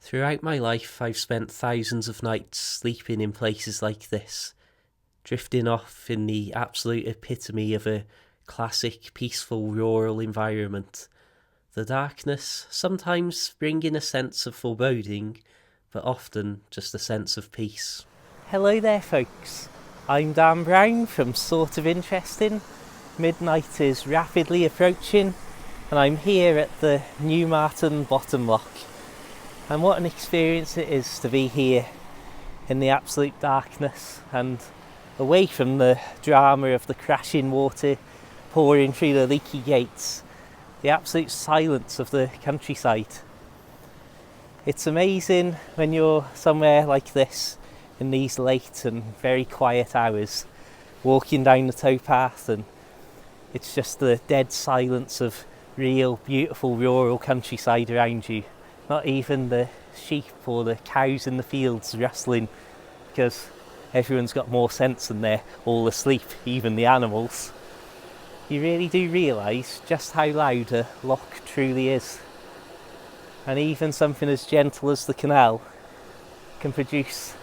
Throughout my life, I've spent thousands of nights sleeping in places like this, drifting off in the absolute epitome of a classic, peaceful rural environment. The darkness sometimes bringing a sense of foreboding, but often just a sense of peace. Hello there, folks. I'm Dan Brown from Sort of Interesting. Midnight is rapidly approaching, and I'm here at the Newmarton Bottom Lock. And what an experience it is to be here in the absolute darkness and away from the drama of the crashing water pouring through the leaky gates, the absolute silence of the countryside. It's amazing when you're somewhere like this in these late and very quiet hours, walking down the towpath, and it's just the dead silence of real beautiful rural countryside around you. Not even the sheep or the cows in the fields rustling, because everyone's got more sense than they're all asleep, even the animals. You really do realise just how loud a loch truly is. And even something as gentle as the canal can produce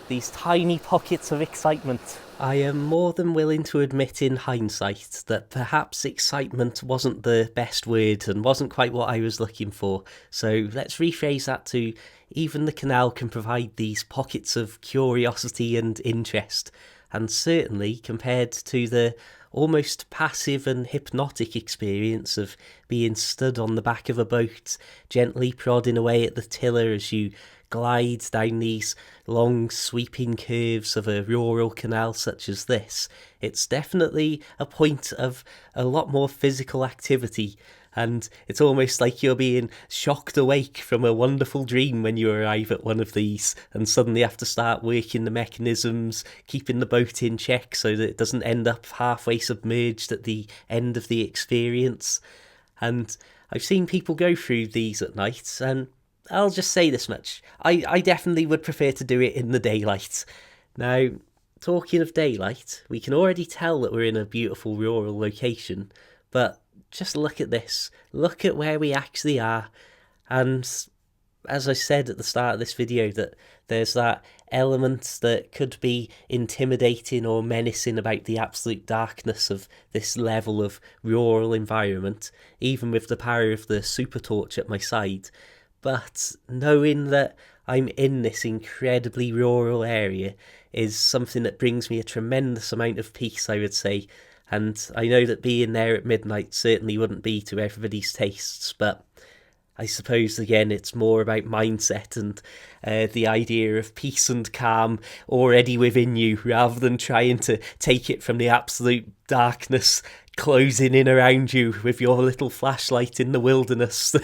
these tiny pockets of excitement. I am more than willing to admit in hindsight that perhaps excitement wasn't the best word and wasn't quite what I was looking for. So let's rephrase that to even the canal can provide these pockets of curiosity and interest. And certainly compared to the almost passive and hypnotic experience of being stood on the back of a boat, gently prodding away at the tiller as you glide down these long sweeping curves of a rural canal such as this, it's definitely a point of a lot more physical activity, and it's almost like you're being shocked awake from a wonderful dream when you arrive at one of these and suddenly have to start working the mechanisms, keeping the boat in check so that it doesn't end up halfway submerged at the end of the experience. And I've seen people go through these at night, and I'll just say this much. I definitely would prefer to do it in the daylight. Now, talking of daylight, we can already tell that we're in a beautiful rural location, but just look at this. Look at where we actually are. And as I said at the start of this video, that there's that element that could be intimidating or menacing about the absolute darkness of this level of rural environment, even with the power of the super torch at my side. But knowing that I'm in this incredibly rural area is something that brings me a tremendous amount of peace, I would say. And I know that being there at midnight certainly wouldn't be to everybody's tastes, but I suppose again it's more about mindset and the idea of peace and calm already within you, rather than trying to take it from the absolute darkness closing in around you with your little flashlight in the wilderness.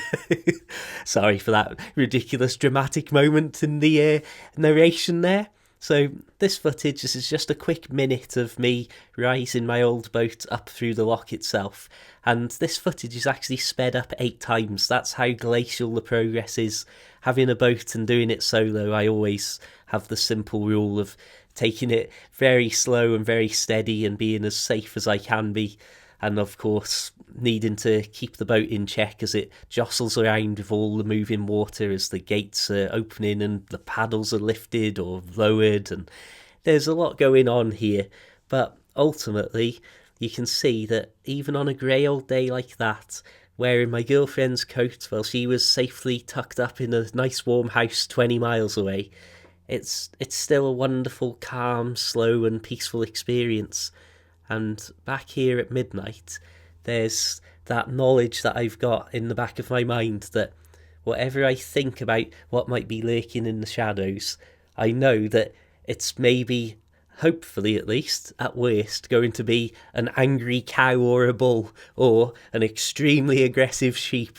Sorry for that ridiculous dramatic moment in the narration there. So this footage, this is just a quick minute of me rising my old boat up through the loch itself, and this footage is actually sped up 8 times. That's how glacial the progress is. Having a boat and doing it solo, I always have the simple rule of taking it very slow and very steady and being as safe as I can be, and of course needing to keep the boat in check as it jostles around with all the moving water as the gates are opening and the paddles are lifted or lowered, and there's a lot going on here. But ultimately you can see that even on a grey old day like that, wearing my girlfriend's coat while she was safely tucked up in a nice warm house 20 miles away, it's still a wonderful, calm, slow and peaceful experience. And back here at midnight, there's that knowledge that I've got in the back of my mind that whatever I think about what might be lurking in the shadows, I know that it's maybe, hopefully at least, at worst, going to be an angry cow or a bull, or an extremely aggressive sheep.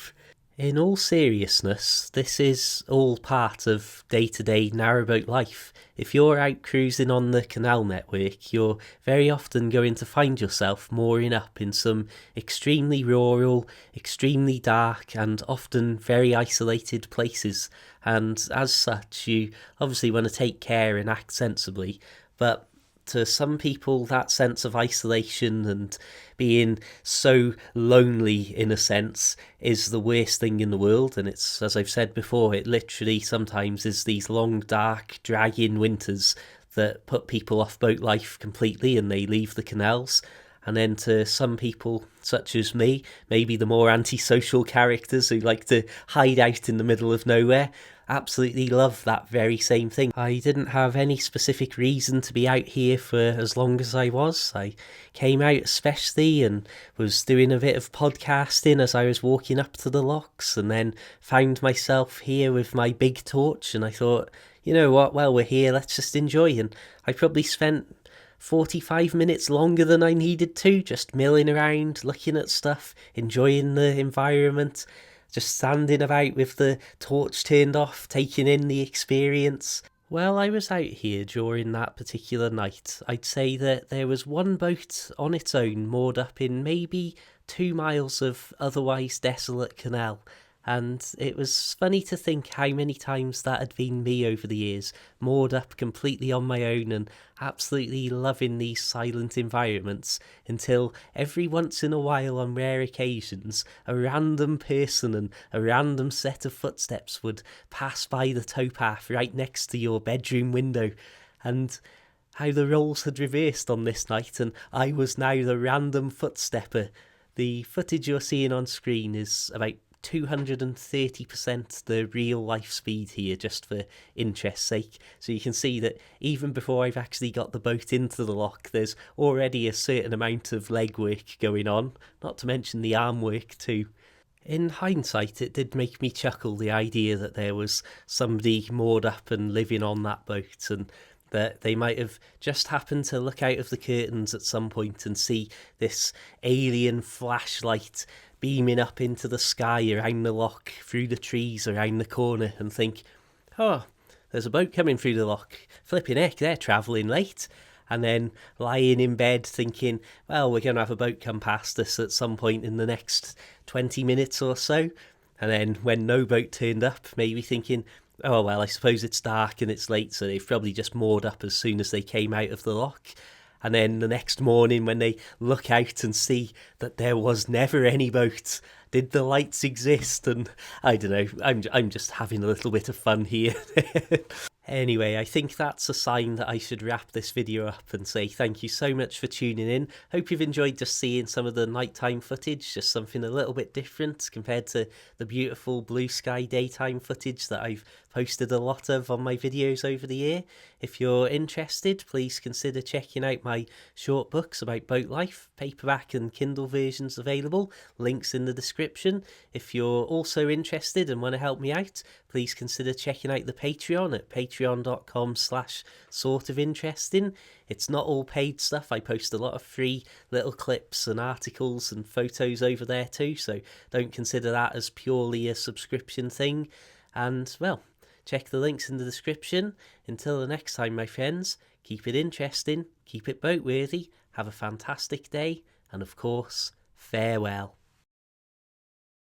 In all seriousness, this is all part of day-to-day narrowboat life. If you're out cruising on the canal network, you're very often going to find yourself mooring up in some extremely rural, extremely dark and often very isolated places, and as such you obviously want to take care and act sensibly, but To some people, that sense of isolation and being so lonely, in a sense, is the worst thing in the world. And it's, as I've said before, it literally sometimes is these long, dark, dragging winters that put people off boat life completely and they leave the canals. And then to some people, such as me, maybe the more antisocial characters who like to hide out in the middle of nowhere, absolutely love that very same thing. I didn't have any specific reason to be out here for as long as I was. I came out especially and was doing a bit of podcasting as I was walking up to the locks, and then found myself here with my big torch, and I thought, you know what, well, we're here, let's just enjoy. And I probably spent 45 minutes longer than I needed to, just milling around, looking at stuff, enjoying the environment, just standing about with the torch turned off, taking in the experience. Well, I was out here during that particular night. I'd say that there was one boat on its own moored up in maybe 2 miles of otherwise desolate canal. And it was funny to think how many times that had been me over the years, moored up completely on my own and absolutely loving these silent environments, until every once in a while, on rare occasions, a random person and a random set of footsteps would pass by the towpath right next to your bedroom window. And how the roles had reversed on this night, and I was now the random footstepper. The footage you're seeing on screen is about 230% the real life speed here, just for interest's sake. So you can see that even before I've actually got the boat into the lock, there's already a certain amount of legwork going on, not to mention the arm work too. In hindsight, it did make me chuckle, the idea that there was somebody moored up and living on that boat, and that they might have just happened to look out of the curtains at some point and see this alien flashlight beaming up into the sky around the lock, through the trees around the corner, and think, oh, there's a boat coming through the lock. Flipping heck, they're travelling late. And then lying in bed thinking, well, we're going to have a boat come past us at some point in the next 20 minutes or so. And then when no boat turned up, maybe thinking, oh, well, I suppose it's dark and it's late, so they've probably just moored up as soon as they came out of the lock. And then the next morning when they look out and see that there was never any boat, did the lights exist? And I don't know, I'm just having a little bit of fun here. Anyway, I think that's a sign that I should wrap this video up and say thank you so much for tuning in. Hope you've enjoyed just seeing some of the nighttime footage, just something a little bit different compared to the beautiful blue sky daytime footage that I've posted a lot of on my videos over the year. If you're interested, please consider checking out my short books about boat life, paperback and Kindle versions available, links in the description. If you're also interested and want to help me out, please consider checking out the Patreon at patreon.com/sortofinteresting. It's not all paid stuff. I post a lot of free little clips and articles and photos over there too, so don't consider that as purely a subscription thing. And, well, check the links in the description. Until the next time, my friends, keep it interesting, keep it boat worthy, have a fantastic day, and of course, farewell.